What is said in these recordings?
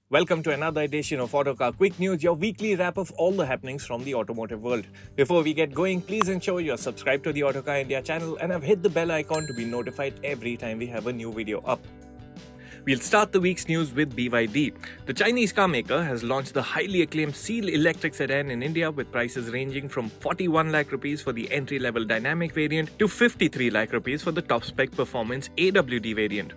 Welcome to another edition of Autocar Quick News, your weekly wrap of all the happenings from the automotive world. Before we get going, please ensure you're subscribed to the Autocar India channel and have hit the bell icon to be notified every time we have a new video up. We'll start the week's news with BYD. The Chinese car maker has launched the highly acclaimed Seal electric sedan in India with prices ranging from 41 lakh rupees for the entry-level dynamic variant to 53 lakh rupees for the top-spec performance AWD variant.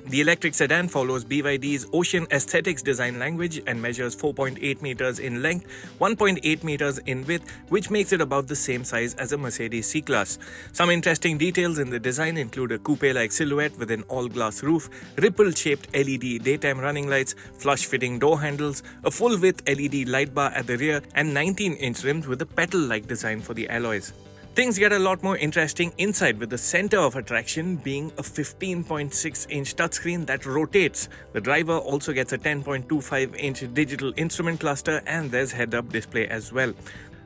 The electric sedan follows BYD's Ocean Aesthetics design language and measures 4.8 meters in length, 1.8 meters in width, which makes it about the same size as a Mercedes C-Class. Some interesting details in the design include a coupe-like silhouette with an all-glass roof, ripple-shaped LED daytime running lights, flush-fitting door handles, a full-width LED light bar at the rear, and 19-inch rims with a petal-like design for the alloys. Things get a lot more interesting inside, with the center of attraction being a 15.6-inch touchscreen that rotates. The driver also gets a 10.25-inch digital instrument cluster, and there's head-up display as well.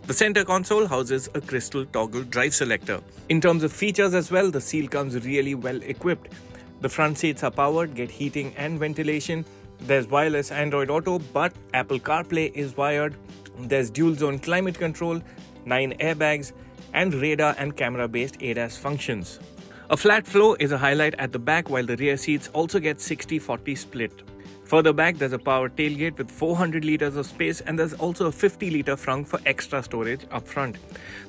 The center console houses a crystal toggle drive selector. In terms of features as well, the Seal comes really well equipped. The front seats are powered, get heating and ventilation. There's wireless Android Auto, but Apple CarPlay is wired. There's dual-zone climate control, 9 airbags, and radar and camera-based ADAS functions. A flat floor is a highlight at the back, while the rear seats also get 60-40 split. Further back, there's a powered tailgate with 400 liters of space, and there's also a 50-liter frunk for extra storage up front.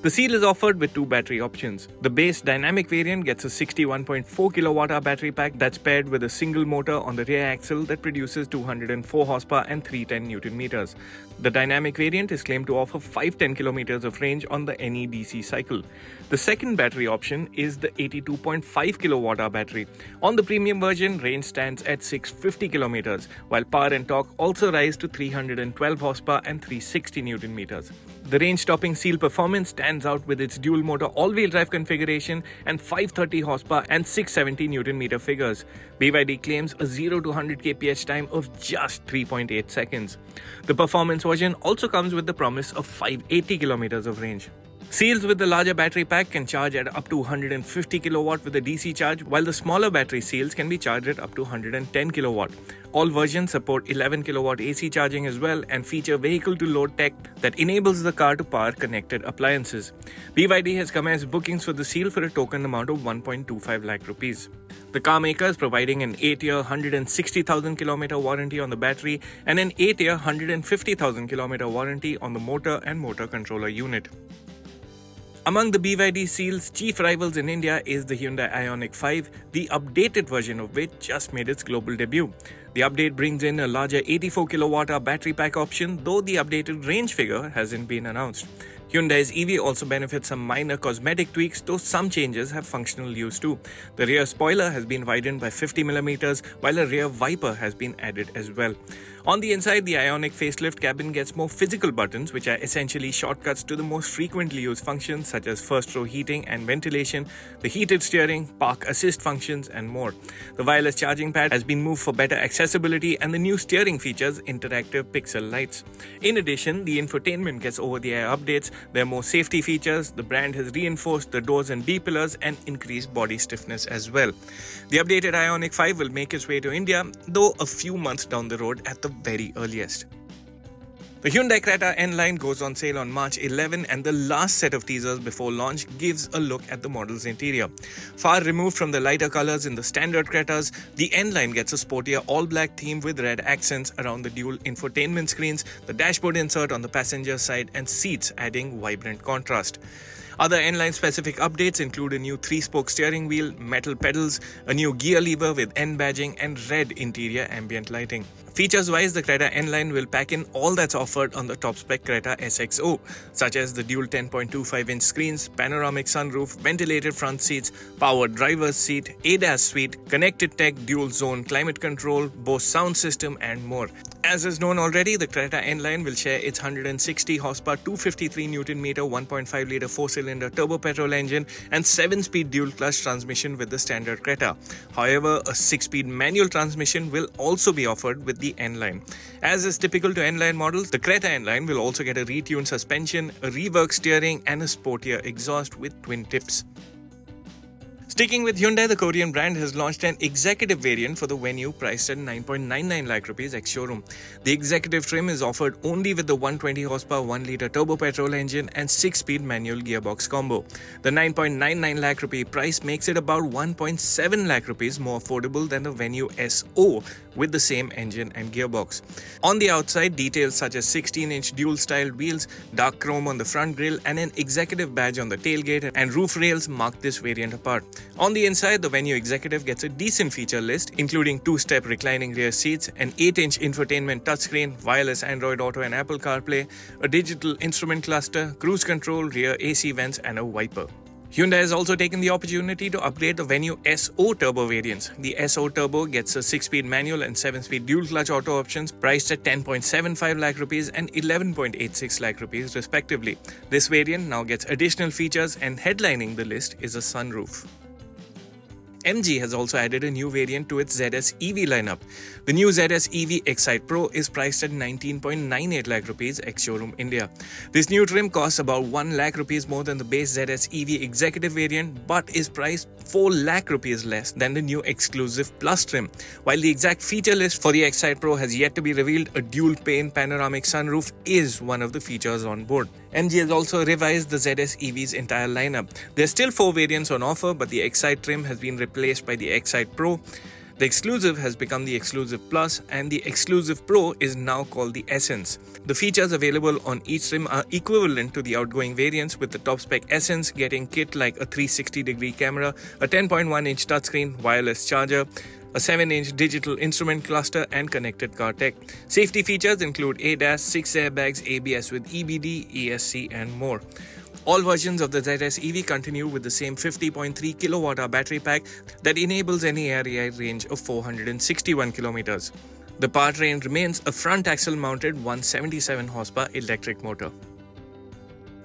The Seal is offered with two battery options. The base dynamic variant gets a 61.4 kWh battery pack that's paired with a single motor on the rear axle that produces 204 horsepower and 310 Newton meters. The dynamic variant is claimed to offer 510 kilometers of range on the NEDC cycle. The second battery option is the 82.5 kWh battery. On the premium version, range stands at 650 kilometers, while power and torque also rise to 312 horsepower and 360 Newton meters. The range-topping Seal performance stands out with its dual-motor all-wheel drive configuration and 530 horsepower and 670 Newton meter figures. BYD claims a 0 to 100 kph time of just 3.8 seconds. The performance version also comes with the promise of 580 kilometers of range. Seals with the larger battery pack can charge at up to 150 kW with a DC charge, while the smaller battery Seals can be charged at up to 110 kW. All versions support 11 kW AC charging as well and feature vehicle-to-load tech that enables the car to power connected appliances. BYD has commenced bookings for the Seal for a token amount of 1.25 lakh rupees. The car maker is providing an 8-year 160,000 km warranty on the battery and an 8-year 150,000 km warranty on the motor and motor controller unit. Among the BYD Seal's chief rivals in India is the Hyundai Ioniq 5, the updated version of which just made its global debut. The update brings in a larger 84 kWh battery pack option, though the updated range figure hasn't been announced. Hyundai's EV also benefits some minor cosmetic tweaks, though some changes have functional use too. The rear spoiler has been widened by 50mm, while a rear wiper has been added as well. On the inside, the Ioniq facelift cabin gets more physical buttons, which are essentially shortcuts to the most frequently used functions such as first-row heating and ventilation, the heated steering, park assist functions, and more. The wireless charging pad has been moved for better accessibility, and the new steering features interactive pixel lights. In addition, the infotainment gets over-the-air updates. There are more safety features. The brand has reinforced the doors and B-pillars and increased body stiffness as well. The updated Ioniq 5 will make its way to India, though a few months down the road at the very earliest. The Hyundai Creta N Line goes on sale on March 11, and the last set of teasers before launch gives a look at the model's interior. Far removed from the lighter colors in the standard Cretas, the N Line gets a sportier all-black theme with red accents around the dual infotainment screens, the dashboard insert on the passenger side, and seats adding vibrant contrast. Other N-Line specific updates include a new 3-spoke steering wheel, metal pedals, a new gear lever with N badging, and red interior ambient lighting. Features-wise, the Creta N Line will pack in all that's offered on the top-spec Creta SXO, such as the dual 10.25-inch screens, panoramic sunroof, ventilated front seats, powered driver's seat, ADAS suite, connected tech, dual-zone climate control, Bose sound system, and more. As is known already, the Creta N Line will share its 160 horsepower, 253 Newton meter, 1.5-litre 4-cylinder turbo petrol engine and 7-speed dual-clutch transmission with the standard Creta. However, a 6-speed manual transmission will also be offered with the N Line. As is typical to N Line models, the Creta N Line will also get a retuned suspension, a reworked steering, and a sportier exhaust with twin tips. Sticking with Hyundai, the Korean brand has launched an executive variant for the Venue priced at 9.99 lakh rupees ex-showroom. The executive trim is offered only with the 120 horsepower 1-litre turbo petrol engine and 6-speed manual gearbox combo. The 9.99 lakh rupee price makes it about 1.7 lakh rupees more affordable than the Venue SO with the same engine and gearbox. On the outside, details such as 16-inch dual-styled wheels, dark chrome on the front grille and an executive badge on the tailgate and roof rails mark this variant apart. On the inside, the Venue Executive gets a decent feature list, including 2-step reclining rear seats, an 8-inch infotainment touchscreen, wireless Android Auto and Apple CarPlay, a digital instrument cluster, cruise control, rear AC vents and a wiper. Hyundai has also taken the opportunity to upgrade the Venue SO Turbo variants. The SO Turbo gets a 6-speed manual and 7-speed dual-clutch auto options priced at 10.75 lakh rupees and 11.86 lakh rupees respectively. This variant now gets additional features and headlining the list is a sunroof. MG has also added a new variant to its ZS EV lineup. The new ZS EV Excite Pro is priced at 19.98 lakh rupees ex-showroom India. This new trim costs about 1 lakh rupees more than the base ZS EV Executive variant but is priced 4 lakh rupees less than the new Exclusive Plus trim. While the exact feature list for the Excite Pro has yet to be revealed, a dual-pane panoramic sunroof is one of the features on board. MG has also revised the ZS EV's entire lineup. There are still 4 variants on offer, but the Excite trim has been replaced by the Excite Pro. The Exclusive has become the Exclusive Plus and the Exclusive Pro is now called the Essence. The features available on each trim are equivalent to the outgoing variants, with the top spec Essence getting kit like a 360-degree camera, a 10.1-inch touchscreen, wireless charger, a 7-inch digital instrument cluster and connected car tech. Safety features include ADAS, 6 airbags, ABS with EBD, ESC and more. All versions of the ZS EV continue with the same 50.3 kWh battery pack that enables an ARAI range of 461 km. The powertrain remains a front axle mounted 177 horsepower electric motor.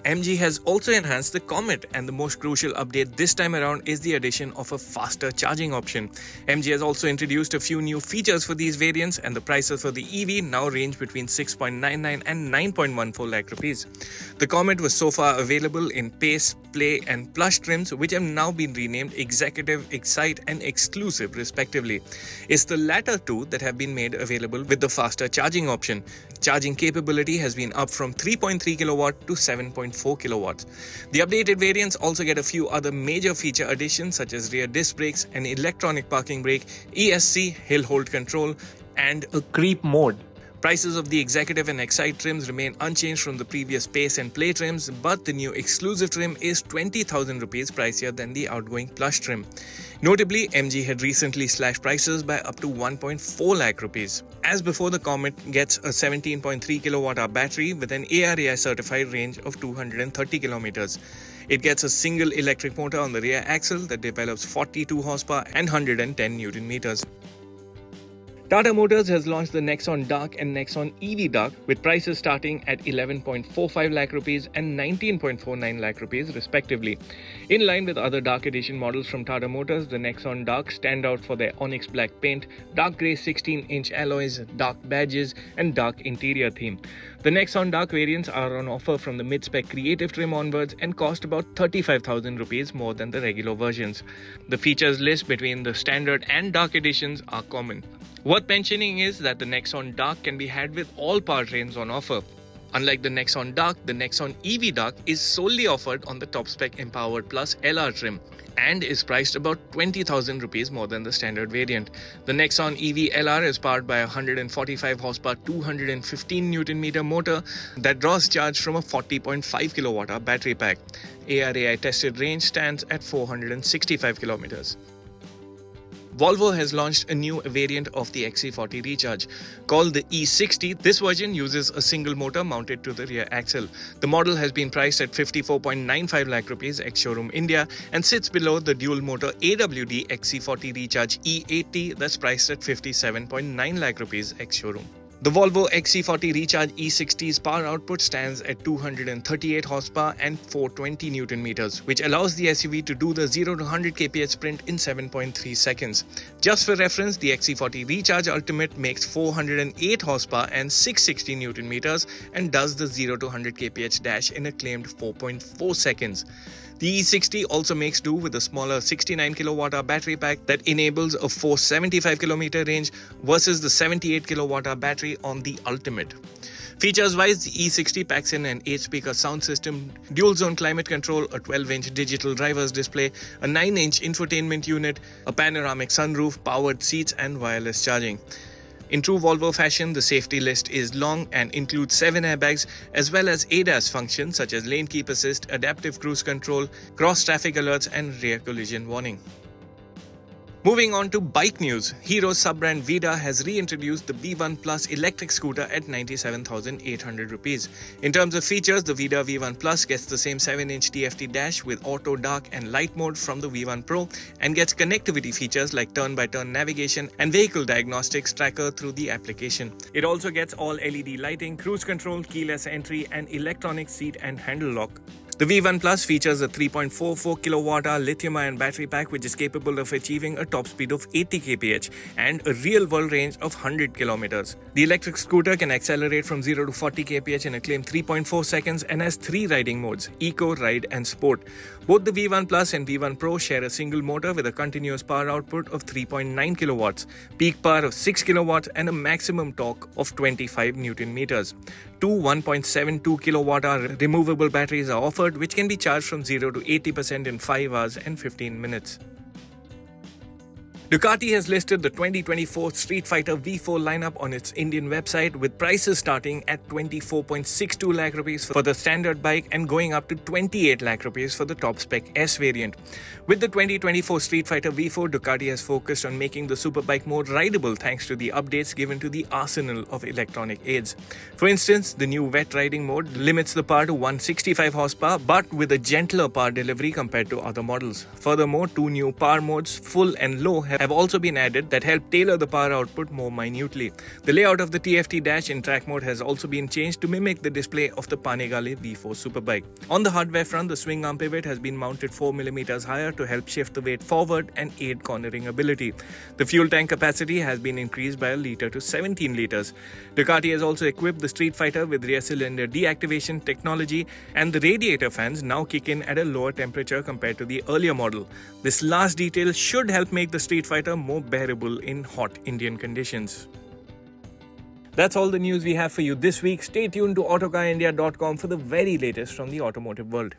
MG has also enhanced the Comet, and the most crucial update this time around is the addition of a faster charging option. MG has also introduced a few new features for these variants, and the prices for the EV now range between 6.99 and 9.14 lakh rupees. The Comet was so far available in Pace, Play and Plush trims, which have now been renamed Executive, Excite and Exclusive respectively. It's the latter two that have been made available with the faster charging option. Charging capability has been up from 3.3 kW to 7.4 kW. The updated variants also get a few other major feature additions such as rear disc brakes, an electronic parking brake, ESC, hill hold control and a creep mode. Prices of the Executive and Excite trims remain unchanged from the previous Pace and Play trims, but the new Exclusive trim is 20,000 rupees pricier than the outgoing Plush trim. Notably, MG had recently slashed prices by up to 1.4 lakh rupees. As before, the Comet gets a 17.3 kWh battery with an ARAI certified range of 230 km. It gets a single electric motor on the rear axle that develops 42 horsepower and 110 Newton meters. Tata Motors has launched the Nexon Dark and Nexon.ev Dark with prices starting at 11.45 lakh rupees and 19.49 lakh rupees respectively. In line with other Dark Edition models from Tata Motors, the Nexon Dark stand out for their onyx black paint, dark grey 16-inch alloys, dark badges and dark interior theme. The Nexon Dark variants are on offer from the mid-spec Creative trim onwards and cost about 35,000 rupees more than the regular versions. The features list between the standard and Dark editions are common. Worth mentioning is that the Nexon Dark can be had with all powertrains on offer. Unlike the Nexon Dark, the Nexon.ev Dark is solely offered on the top-spec Empowered Plus LR trim and is priced about 20,000 rupees more than the standard variant. The Nexon.ev LR is powered by a 145 horsepower 215 Nm motor that draws charge from a 40.5 kWh battery pack. ARAI tested range stands at 465 km. Volvo has launched a new variant of the XC40 Recharge. Called the E60, this version uses a single motor mounted to the rear axle. The model has been priced at 54.95 lakh rupees ex-showroom India and sits below the dual motor AWD XC40 Recharge E80 that's priced at 57.9 lakh rupees ex-showroom. The Volvo XC40 Recharge E60's power output stands at 238 horsepower and 420 Newton meters, which allows the SUV to do the 0 to 100 kph sprint in 7.3 seconds. Just for reference, the XC40 Recharge Ultimate makes 408 horsepower and 660 Newton meters and does the 0 to 100 kph dash in a claimed 4.4 seconds. The E60 also makes do with a smaller 69 kWh battery pack that enables a 475 km range versus the 78 kWh battery on the Ultimate. Features-wise, the E60 packs in an 8-speaker sound system, dual-zone climate control, a 12-inch digital driver's display, a 9-inch infotainment unit, a panoramic sunroof, powered seats and wireless charging. In true Volvo fashion, the safety list is long and includes 7 airbags as well as ADAS functions such as lane keep assist, adaptive cruise control, cross-traffic alerts and rear collision warning. Moving on to bike news, Hero's sub-brand Vida has reintroduced the V1 Plus electric scooter at 97,800 rupees. In terms of features, the Vida V1 Plus gets the same 7-inch TFT dash with auto, dark and light mode from the V1 Pro and gets connectivity features like turn-by-turn navigation and vehicle diagnostics tracker through the application. It also gets all LED lighting, cruise control, keyless entry and electronic seat and handle lock. The V1 Plus features a 3.44 kWh lithium-ion battery pack which is capable of achieving a top speed of 80 kph and a real-world range of 100 km. The electric scooter can accelerate from 0 to 40 kph in a claimed 3.4 seconds and has 3 riding modes, Eco, Ride and Sport. Both the V1 Plus and V1 Pro share a single motor with a continuous power output of 3.9 kilowatts, peak power of 6 kilowatts and a maximum torque of 25 Newton meters. Two 1.72 kWh removable batteries are offered which can be charged from 0 to 80% in 5 hours and 15 minutes. Ducati has listed the 2024 Streetfighter V4 lineup on its Indian website with prices starting at 24.62 lakh rupees for the standard bike and going up to 28 lakh rupees for the top spec S variant. With the 2024 Streetfighter V4, Ducati has focused on making the superbike more rideable thanks to the updates given to the arsenal of electronic aids. For instance, the new wet riding mode limits the power to 165 horsepower but with a gentler power delivery compared to other models. Furthermore, 2 new power modes, full and low, have also been added that help tailor the power output more minutely. The layout of the TFT dash in track mode has also been changed to mimic the display of the Panigale V4 superbike. On the hardware front, the swing arm pivot has been mounted 4 mm higher to help shift the weight forward and aid cornering ability. The fuel tank capacity has been increased by a litre to 17 litres. Ducati has also equipped the Streetfighter with rear cylinder deactivation technology and the radiator fans now kick in at a lower temperature compared to the earlier model. This last detail should help make the Streetfighter more bearable in hot Indian conditions. That's all the news we have for you this week. Stay tuned to autocarindia.com for the very latest from the automotive world.